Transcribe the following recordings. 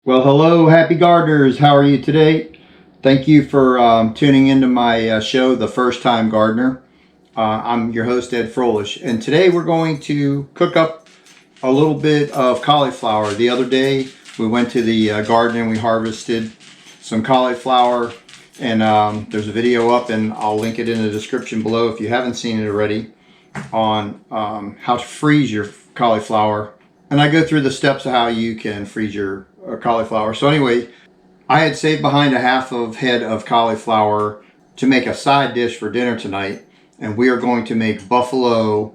Well, hello, happy gardeners. How are you today? Thank you for tuning into my show, The First Time Gardener. I'm your host, Ed Froelich, and today we're going to cook up a little bit of cauliflower. The other day we went to the garden and we harvested some cauliflower, and there's a video up, and I'll link it in the description below if you haven't seen it already, on how to freeze your cauliflower. And I go through the steps of how you can freeze your cauliflower. So anyway, I had saved behind a half of head of cauliflower to make a side dish for dinner tonight, and we are going to make buffalo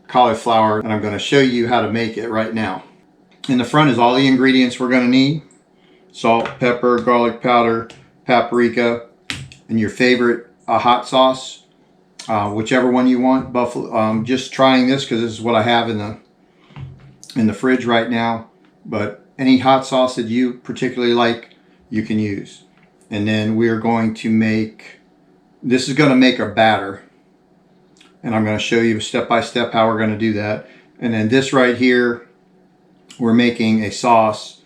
cauliflower, and I'm going to show you how to make it right now. In the front is all the ingredients we're going to need: salt, pepper, garlic powder, paprika, and your favorite hot sauce, whichever one you want. Buffalo. Just trying this because this is what I have in the fridge right now, but any hot sauce that you particularly like, you can use. And then we're going to make, this is going to make a batter, and I'm going to show you step by step how we're going to do that. And then this right here, we're making a sauce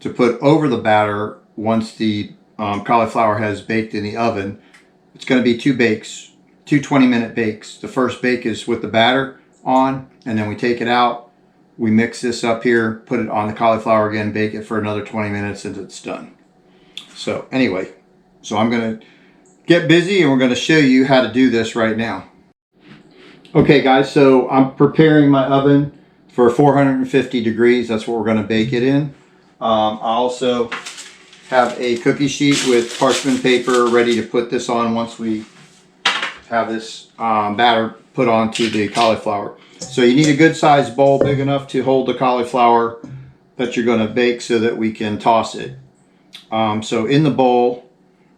to put over the batter once the cauliflower has baked in the oven. It's going to be two bakes, two 20-minute bakes. The first bake is with the batter on, and then we take it out. We mix this up here, put it on the cauliflower again, bake it for another 20 minutes and it's done. So anyway, so I'm going to get busy and we're going to show you how to do this right now. Okay guys, so I'm preparing my oven for 450 degrees. That's what we're going to bake it in. I also have a cookie sheet with parchment paper ready to put this on once we have this batter put onto the cauliflower. So you need a good sized bowl big enough to hold the cauliflower that you're going to bake so that we can toss it. So in the bowl,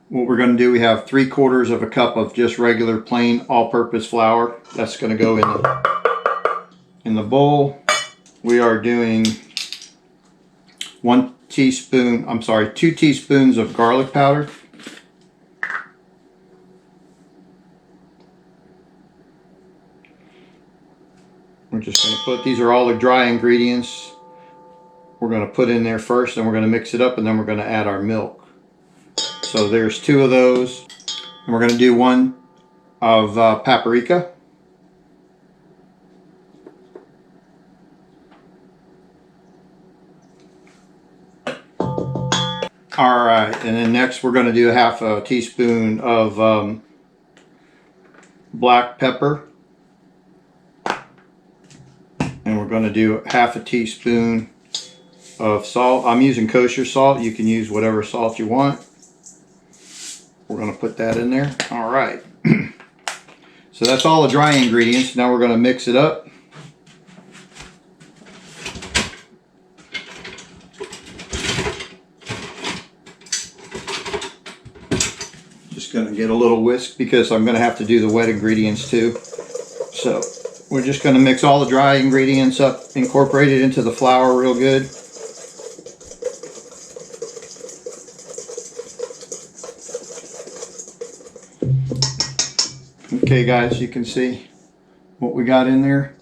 what we're going to do, we have 3/4 of a cup of just regular plain all-purpose flour. That's going to go in the bowl. We are doing 2 teaspoons of garlic powder. We're just going to put, these are all the dry ingredients we're going to put in there first, and we're going to mix it up, and then we're going to add our milk. So there's 2 of those, and we're going to do 1 of paprika. All right, and then next we're going to do 1/2 teaspoon of black pepper. And we're going to do 1/2 teaspoon of salt. I'm using kosher salt. You can use whatever salt you want. We're going to put that in there. All right. So that's all the dry ingredients. Now we're going to mix it up. Just going to get a little whisk because I'm going to have to do the wet ingredients too. So we're just going to mix all the dry ingredients up, incorporate it into the flour real good. Okay guys, you can see what we got in there.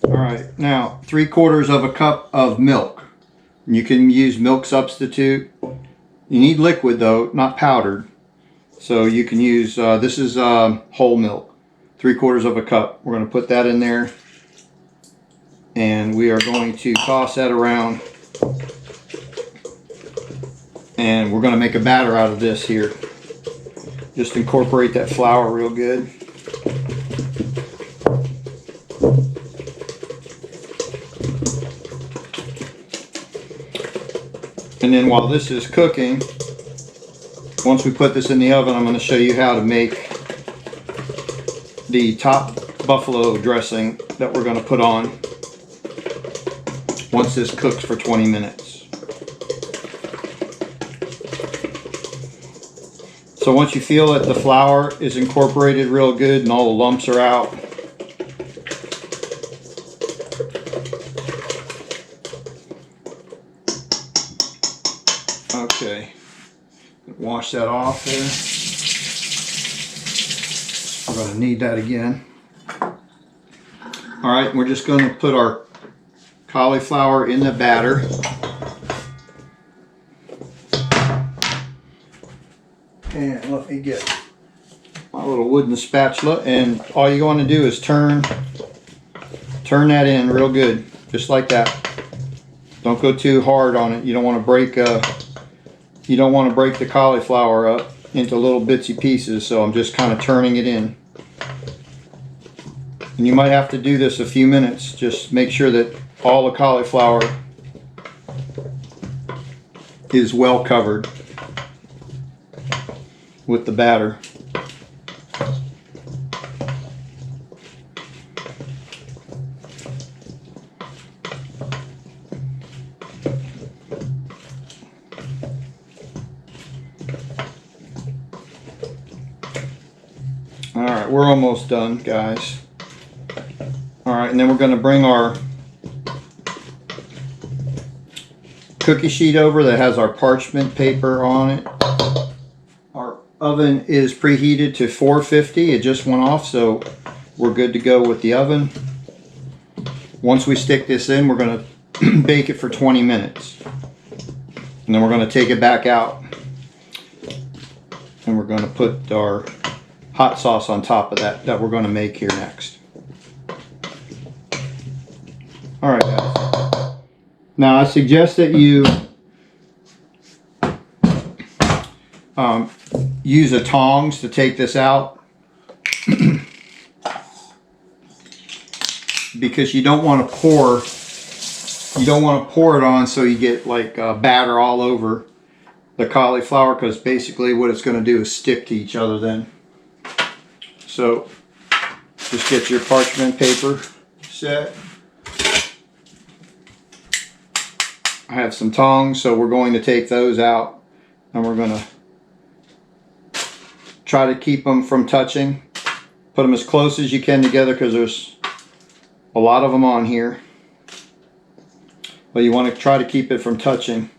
All right, now 3/4 of a cup of milk. You can use milk substitute. You need liquid though, not powdered. So you can use, this is whole milk. 3/4 of a cup. We're going to put that in there, and we are going to toss that around, and we're going to make a batter out of this here. Just incorporate that flour real good. And then while this is cooking, once we put this in the oven, I'm going to show you how to make the top buffalo dressing that we're going to put on once this cooks for 20 minutes. So once you feel that the flour is incorporated real good and all the lumps are out, okay, wash that off there. We're going to need that again. All right, we're just going to put our cauliflower in the batter. And let me get my little wooden spatula, and all you want to do is turn that in real good, just like that. Don't go too hard on it. You don't want to break the cauliflower up into little bitsy pieces, so I'm just kind of turning it in. And you might have to do this a few minutes. Just make sure that all the cauliflower is well covered with the batter. Alright, we're almost done, guys. Alright, and then we're going to bring our cookie sheet over that has our parchment paper on it. Our oven is preheated to 450. It just went off, so we're good to go with the oven. Once we stick this in, we're going to bake it for 20 minutes. And then we're going to take it back out. And we're going to put our hot sauce on top of that we're going to make here next. Alright, guys. Now I suggest that you use a tongs to take this out because you don't want to pour it on so you get like batter all over the cauliflower, because basically what it's going to do is stick to each other then. So just get your parchment paper set. I have some tongs, so we're going to take those out and we're going to try to keep them from touching. Put them as close as you can together because there's a lot of them on here. But you want to try to keep it from touching.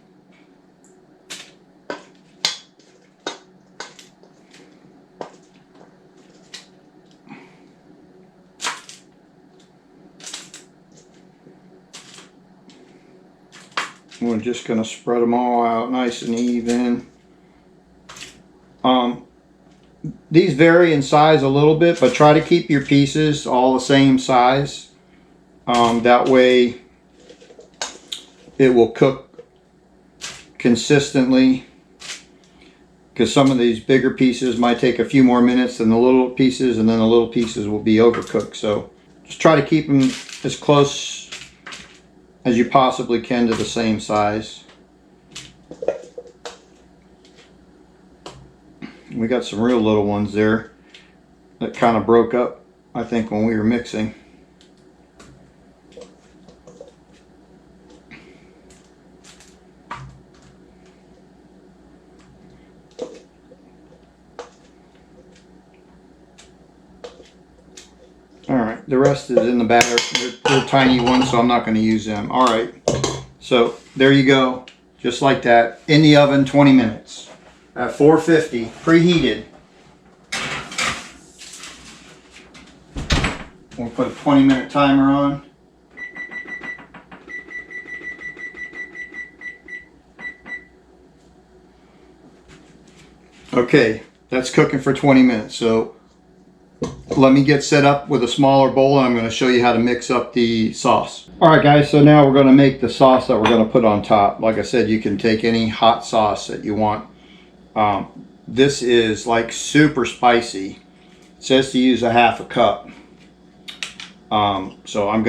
We're just going to spread them all out nice and even. These vary in size a little bit, but try to keep your pieces all the same size. That way it will cook consistently, because some of these bigger pieces might take a few more minutes than the little pieces, and then the little pieces will be overcooked. So just try to keep them as close as you possibly can to the same size. We got some real little ones there that kind of broke up, I think, when we were mixing. Alright, the rest is in the batter. They're tiny ones, so I'm not going to use them. Alright, so there you go. Just like that. In the oven, 20 minutes. At 450, preheated. We'll put a 20-minute timer on. Okay, that's cooking for 20 minutes. So let me get set up with a smaller bowl, and I'm going to show you how to mix up the sauce. Alright guys, so now we're going to make the sauce that we're going to put on top. Like I said, you can take any hot sauce that you want. This is like super spicy. It says to use a half a cup. So I'm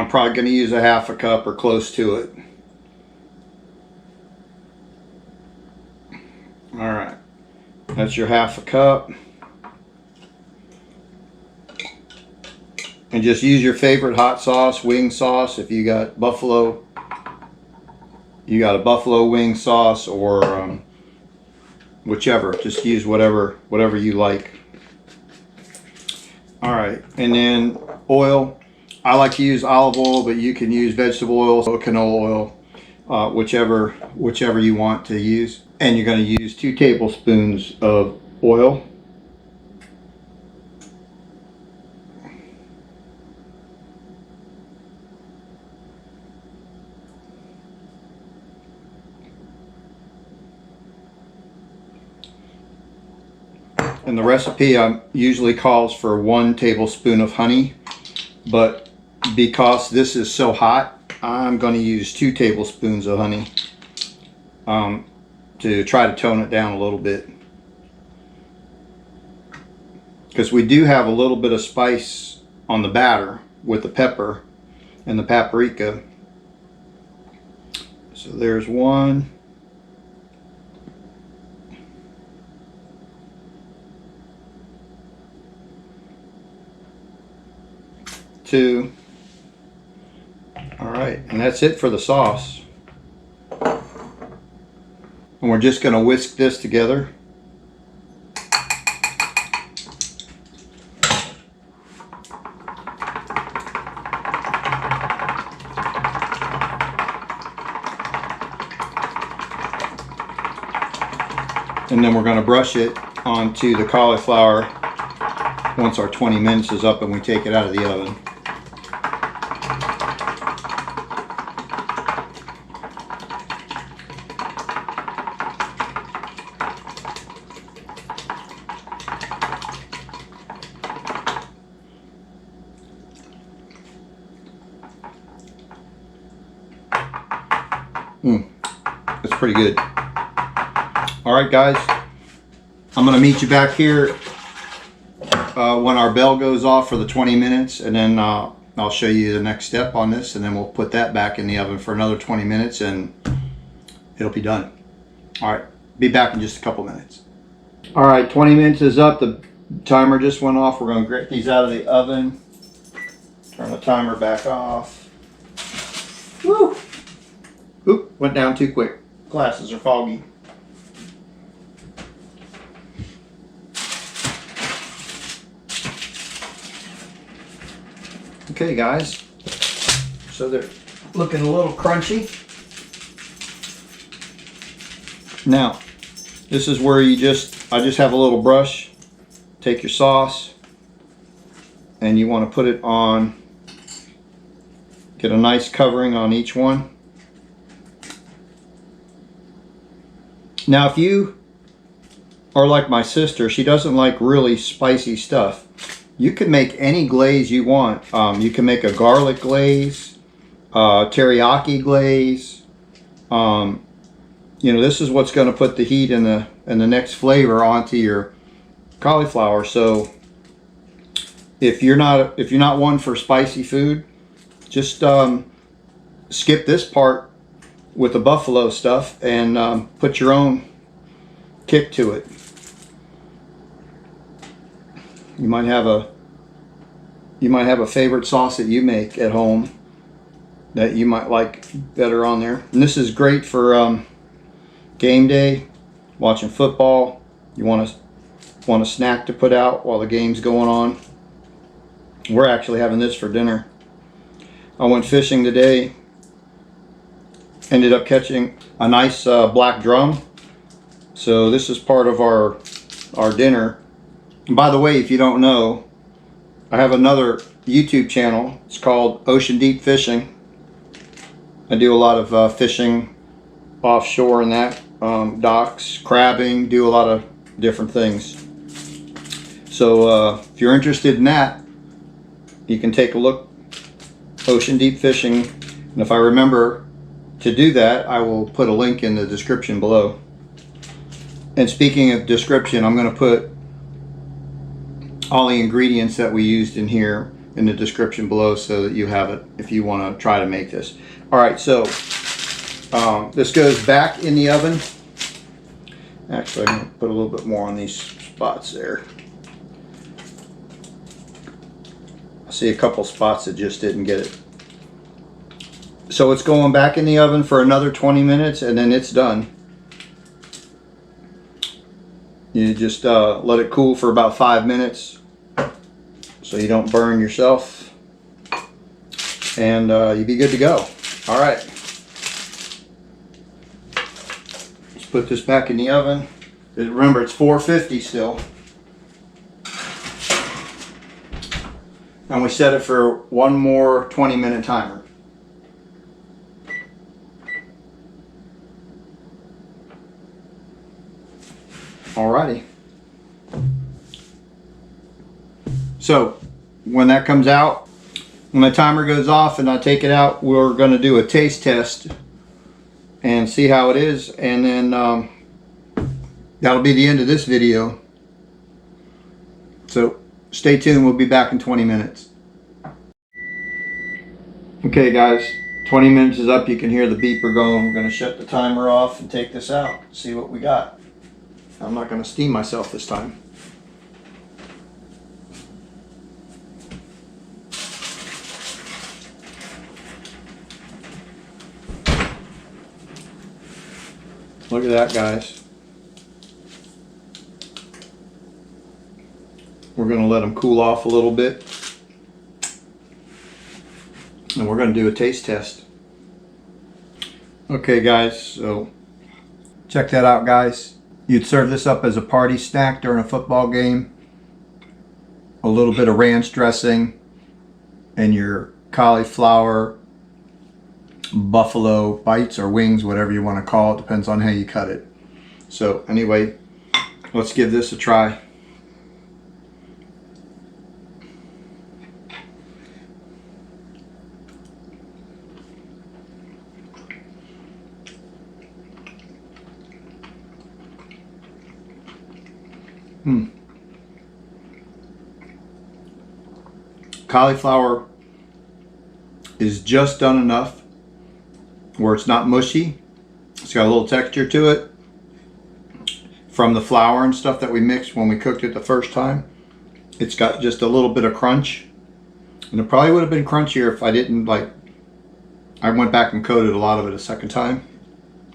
probably going to use a half a cup or close to it. Alright, that's your half a cup. And just use your favorite hot sauce, wing sauce. If you got buffalo, you got a buffalo wing sauce, or whichever. Just use whatever you like. Alright, and then oil. I like to use olive oil, but you can use vegetable oil or canola oil, whichever you want to use. And you're going to use 2 tablespoons of oil. And the recipe usually calls for 1 tablespoon of honey, but because this is so hot, I'm going to use 2 tablespoons of honey to try to tone it down a little bit. Because we do have a little bit of spice on the batter with the pepper and the paprika. So there's 1. 2. All right, and that's it for the sauce. And we're just going to whisk this together. And then we're going to brush it onto the cauliflower once our 20 minutes is up and we take it out of the oven. That's pretty good. All right, guys, I'm going to meet you back here when our bell goes off for the 20 minutes, and then I'll show you the next step on this, and then we'll put that back in the oven for another 20 minutes and it'll be done. All right, be back in just a couple minutes. All right, 20 minutes is up. The timer just went off. We're going to get these out of the oven. Turn the timer back off. Woo! Oop, went down too quick. Glasses are foggy. Okay, guys, so they're looking a little crunchy. Now, this is where I just have a little brush. Take your sauce and you want to put it on, get a nice covering on each one. Now, if you are like my sister, she doesn't like really spicy stuff. You can make any glaze you want. You can make a garlic glaze, teriyaki glaze. You know, this is what's going to put the heat and the next flavor onto your cauliflower. So if you're not one for spicy food, just skip this part with the buffalo stuff and put your own kick to it. You might have a favorite sauce that you make at home that you might like better on there. And this is great for game day, watching football. You want a snack to put out while the game's going on. We're actually having this for dinner. I went fishing today. Ended up catching a nice black drum. So this is part of our dinner. And by the way, if you don't know, I have another YouTube channel. It's called Ocean Deep Fishing. I do a lot of fishing offshore and that, docks, crabbing, do a lot of different things. So if you're interested in that, you can take a look, Ocean Deep Fishing. And if I remember to do that, I will put a link in the description below. And speaking of description, I'm going to put all the ingredients that we used in here in the description below so that you have it if you want to try to make this. All right, so this goes back in the oven. Actually, I'm going to put a little bit more on these spots there. I see a couple spots that just didn't get it. So it's going back in the oven for another 20 minutes and then it's done. You just let it cool for about 5 minutes so you don't burn yourself, and you'll be good to go. All right, let's put this back in the oven. Remember, it's 450 still, and we set it for one more 20-minute timer. Alrighty. So when that comes out, when the timer goes off and I take it out, we're going to do a taste test and see how it is, and then that'll be the end of this video. So stay tuned, we'll be back in 20 minutes. Okay guys, 20 minutes is up. You can hear the beeper going. We're going to shut the timer off and take this out, see what we got. I'm not going to steam myself this time. Look at that, guys. We're going to let them cool off a little bit. And we're going to do a taste test. Okay guys, so check that out, guys. You'd serve this up as a party snack during a football game. A little bit of ranch dressing and your cauliflower buffalo bites or wings, whatever you want to call it, depends on how you cut it. So anyway, let's give this a try. Cauliflower is just done enough where it's not mushy. It's got a little texture to it from the flour and stuff that we mixed when we cooked it the first time. It's got just a little bit of crunch, and it probably would have been crunchier if I didn't, like, I went back and coated a lot of it a second time.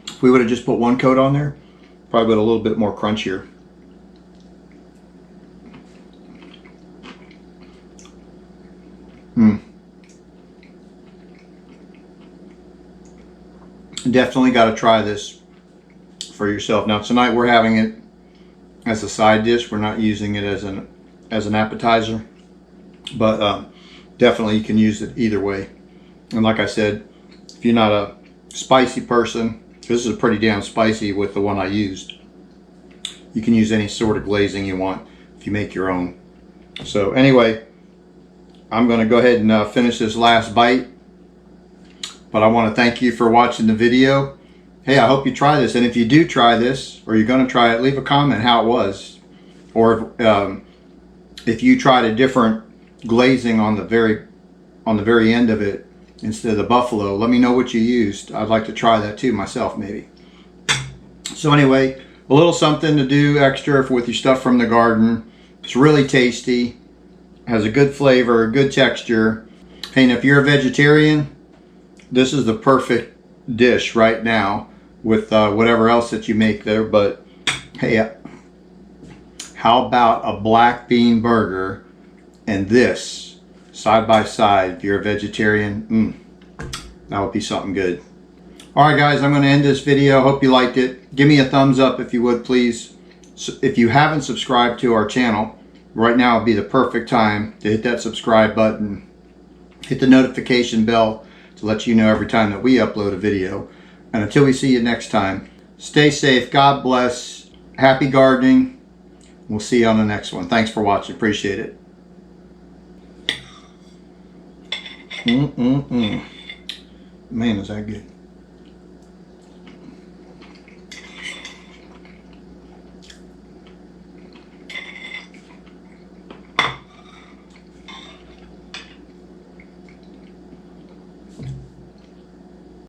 If we would have just put one coat on there, probably would have a little bit more crunchier. Definitely got to try this for yourself. Now tonight we're having it as a side dish. We're not using it as an appetizer, but definitely you can use it either way. And like I said, if you're not a spicy person, this is pretty damn spicy with the one I used. You can use any sort of glazing you want if you make your own. So anyway, I'm going to go ahead and finish this last bite. But I want to thank you for watching the video. Hey, I hope you try this. And if you do try this, or you're going to try it, leave a comment how it was. Or if you tried a different glazing on the very end of it instead of the buffalo, let me know what you used. I'd like to try that too myself, maybe. So anyway, a little something to do extra with your stuff from the garden. It's really tasty. Has a good flavor, a good texture. Hey, and if you're a vegetarian, this is the perfect dish right now with whatever else that you make there. But hey, how about a black bean burger and this side by side? If you're a vegetarian, that would be something good. All right guys, I'm going to end this video. Hope you liked it. Give me a thumbs up if you would, please. If you haven't subscribed to our channel, right now would be the perfect time to hit that subscribe button, hit the notification bell to let you know every time that we upload a video. And until we see you next time, stay safe, God bless, happy gardening. We'll see you on the next one. Thanks for watching, appreciate it. Man, is that good.